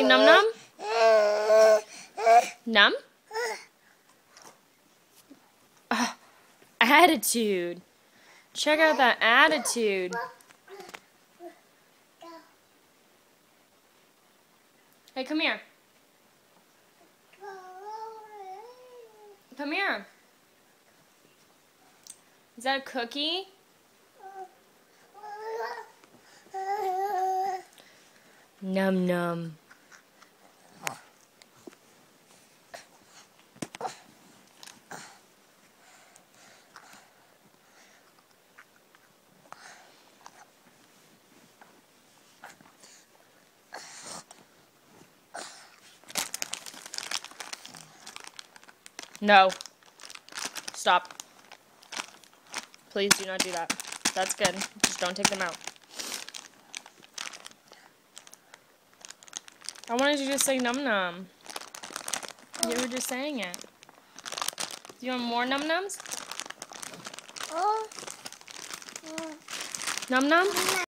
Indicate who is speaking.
Speaker 1: say num num? Num? Attitude. Check out that attitude. Hey, come here. Come here. Is that a cookie? Num num. No. Stop. Please do not do that. That's good. Just don't take them out. I wanted you to say num num. You were just saying it. Do you want more num nums? Num num?